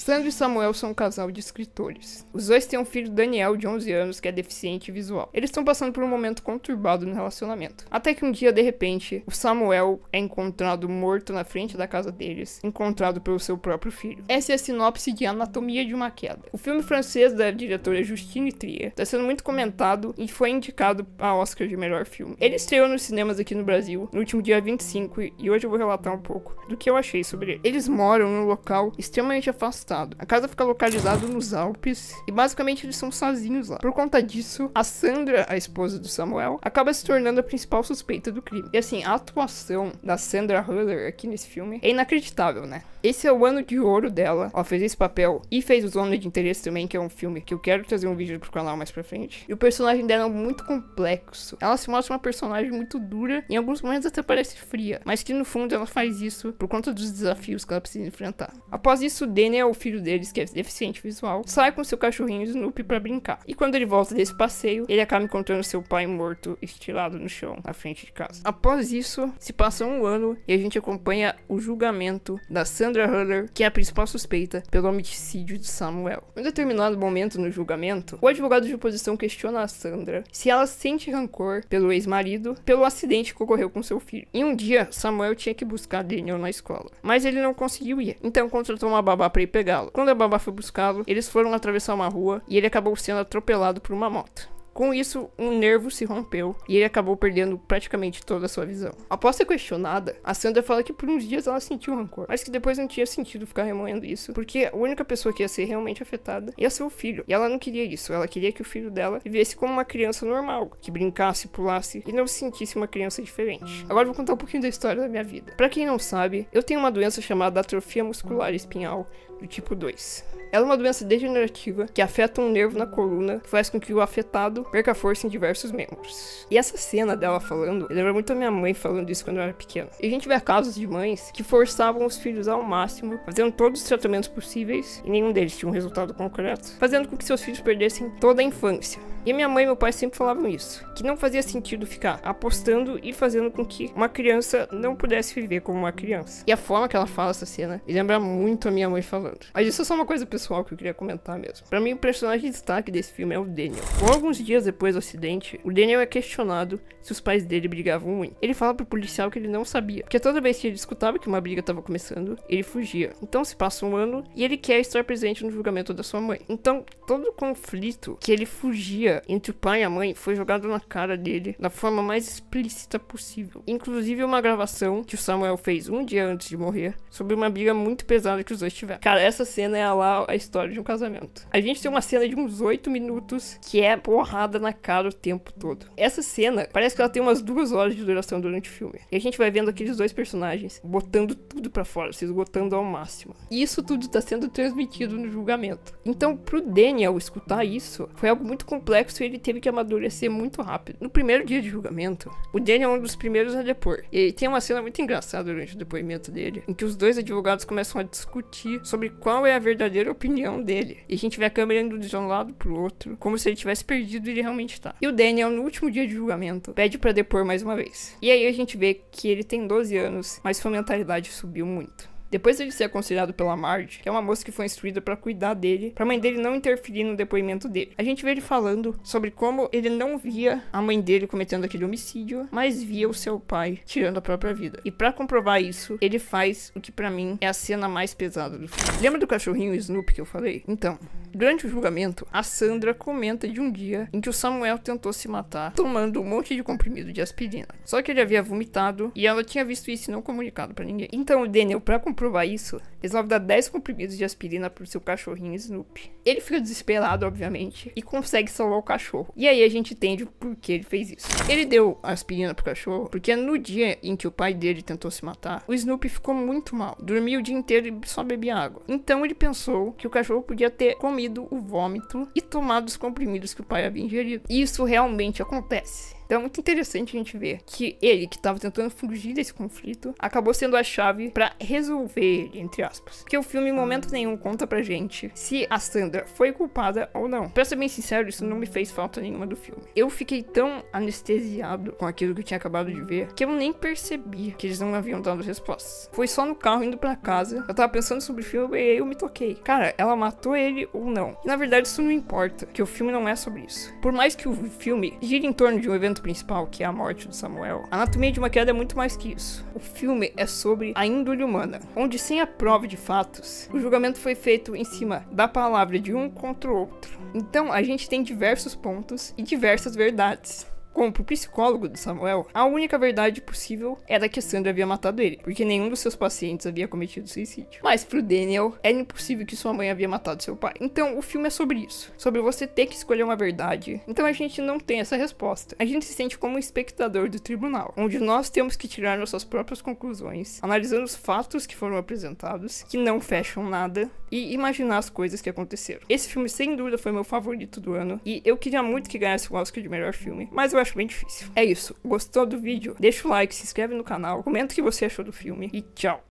Sandra e Samuel são um casal de escritores. Os dois têm um filho, Daniel, de 11 anos, que é deficiente visual. Eles estão passando por um momento conturbado no relacionamento. Até que um dia, de repente, o Samuel é encontrado morto na frente da casa deles, encontrado pelo seu próprio filho. Essa é a sinopse de Anatomia de uma Queda. O filme francês da diretora Justine Trier está sendo muito comentado e foi indicado a Oscar de melhor filme. Ele estreou nos cinemas aqui no Brasil no último dia 25 e hoje eu vou relatar um pouco do que eu achei sobre ele. Eles moram num local extremamente afastado. A casa fica localizada nos Alpes e basicamente eles são sozinhos lá. Por conta disso, a Sandra, a esposa do Samuel, acaba se tornando a principal suspeita do crime. E assim, a atuação da Sandra Hüller aqui nesse filme é inacreditável, né? Esse é o ano de ouro dela. Ela fez esse papel e fez o Zona de Interesse também, que é um filme que eu quero trazer um vídeo pro canal mais pra frente. E o personagem dela é muito complexo. Ela se mostra uma personagem muito dura, em alguns momentos até parece fria, mas que no fundo ela faz isso por conta dos desafios que ela precisa enfrentar. Após isso, Daniel, o filho deles, que é deficiente visual, sai com seu cachorrinho Snoopy pra brincar. E quando ele volta desse passeio, ele acaba encontrando seu pai morto, estilado no chão, na frente de casa. Após isso, se passa um ano e a gente acompanha o julgamento da Sandra Hüller, que é a principal suspeita pelo homicídio de Samuel. Em um determinado momento no julgamento, o advogado de oposição questiona a Sandra se ela sente rancor pelo ex-marido pelo acidente que ocorreu com seu filho. E um dia, Samuel tinha que buscar Daniel na escola, mas ele não conseguiu ir, então contratou uma babá para ir pegá-lo. Quando a babá foi buscá-lo, eles foram atravessar uma rua e ele acabou sendo atropelado por uma moto. Com isso, um nervo se rompeu e ele acabou perdendo praticamente toda a sua visão. Após ser questionada, a Sandra fala que por uns dias ela sentiu rancor, mas que depois não tinha sentido ficar remoendo isso, porque a única pessoa que ia ser realmente afetada ia ser o filho. E ela não queria isso, ela queria que o filho dela vivesse como uma criança normal, que brincasse, pulasse e não se sentisse uma criança diferente. Agora eu vou contar um pouquinho da história da minha vida. Pra quem não sabe, eu tenho uma doença chamada atrofia muscular espinhal do tipo 2. Ela é uma doença degenerativa que afeta um nervo na coluna, que faz com que o afetado perca força em diversos membros. E essa cena dela falando, eu lembro muito da minha mãe falando isso quando eu era pequena. E a gente vê casos de mães que forçavam os filhos ao máximo, fazendo todos os tratamentos possíveis, e nenhum deles tinha um resultado concreto, fazendo com que seus filhos perdessem toda a infância. E a minha mãe e meu pai sempre falavam isso, que não fazia sentido ficar apostando e fazendo com que uma criança não pudesse viver como uma criança. E a forma que ela fala essa cena me lembra muito a minha mãe falando. Mas isso é só uma coisa pessoal que eu queria comentar mesmo. Pra mim, o personagem de destaque desse filme é o Daniel. Com alguns dias depois do acidente, o Daniel é questionado se os pais dele brigavam muito. Ele fala pro policial que ele não sabia, porque toda vez que ele escutava que uma briga estava começando, ele fugia. Então se passa um ano e ele quer estar presente no julgamento da sua mãe. Então todo o conflito que ele fugia entre o pai e a mãe foi jogado na cara dele da forma mais explícita possível. Inclusive uma gravação que o Samuel fez um dia antes de morrer sobre uma briga muito pesada que os dois tiveram. Cara, essa cena é lá a história de um casamento. A gente tem uma cena de uns 8 minutos que é porrada na cara o tempo todo. Essa cena parece que ela tem umas 2 horas de duração durante o filme. E a gente vai vendo aqueles dois personagens botando tudo pra fora, se esgotando ao máximo. E isso tudo tá sendo transmitido no julgamento. Então, pro Daniel escutar isso, foi algo muito complexo e ele teve que amadurecer muito rápido. No primeiro dia de julgamento, o Daniel é um dos primeiros a depor. E tem uma cena muito engraçada durante o depoimento dele, em que os dois advogados começam a discutir sobre qual é a verdadeira opinião dele. E a gente vê a câmera indo de um lado pro outro, como se ele tivesse perdido e ele realmente tá. E o Daniel, no último dia de julgamento, pede pra depor mais uma vez. E aí a gente vê que ele tem 12 anos, mas sua mentalidade subiu muito. Depois dele ser aconselhado pela Marge, que é uma moça que foi instruída pra cuidar dele, pra mãe dele não interferir no depoimento dele, a gente vê ele falando sobre como ele não via a mãe dele cometendo aquele homicídio, mas via o seu pai tirando a própria vida. E pra comprovar isso, ele faz o que pra mim é a cena mais pesada do filme. Lembra do cachorrinho Snoopy que eu falei? Então, durante o julgamento, a Sandra comenta de um dia em que o Samuel tentou se matar tomando um monte de comprimido de aspirina. Só que ele havia vomitado e ela tinha visto isso e não comunicado pra ninguém. Então o Daniel, pra provar isso, resolve dar 10 comprimidos de aspirina pro seu cachorrinho Snoopy. Ele fica desesperado, obviamente, e consegue salvar o cachorro. E aí a gente entende por que ele fez isso. Ele deu a aspirina pro cachorro porque no dia em que o pai dele tentou se matar, o Snoopy ficou muito mal. Dormia o dia inteiro e só bebia água. Então ele pensou que o cachorro podia ter comido o vômito e tomado os comprimidos que o pai havia ingerido. E isso realmente acontece. Então é muito interessante a gente ver que ele, que tava tentando fugir desse conflito, acabou sendo a chave pra resolver ele, entre aspas. Porque o filme em momento nenhum conta pra gente se a Sandra foi culpada ou não. Pra ser bem sincero, isso não me fez falta nenhuma do filme. Eu fiquei tão anestesiado com aquilo que eu tinha acabado de ver que eu nem percebi que eles não haviam dado respostas. Foi só no carro indo pra casa, eu tava pensando sobre o filme e aí eu me toquei. Cara, ela matou ele ou não? E na verdade isso não importa, que o filme não é sobre isso. Por mais que o filme gire em torno de um evento principal, que é a morte do Samuel, a Anatomia de uma Queda é muito mais que isso. O filme é sobre a índole humana, onde sem a prova de fatos, o julgamento foi feito em cima da palavra de um contra o outro. Então a gente tem diversos pontos e diversas verdades. Como pro psicólogo do Samuel, a única verdade possível era que a Sandra havia matado ele, porque nenhum dos seus pacientes havia cometido suicídio. Mas pro Daniel, era impossível que sua mãe havia matado seu pai. Então o filme é sobre isso, sobre você ter que escolher uma verdade. Então a gente não tem essa resposta. A gente se sente como um espectador do tribunal, onde nós temos que tirar nossas próprias conclusões, analisando os fatos que foram apresentados, que não fecham nada, e imaginar as coisas que aconteceram. Esse filme, sem dúvida, foi meu favorito do ano, e eu queria muito que ganhasse o Oscar de melhor filme, mas eu acho bem difícil. É isso. Gostou do vídeo? Deixa o like, se inscreve no canal, comenta o que você achou do filme e tchau!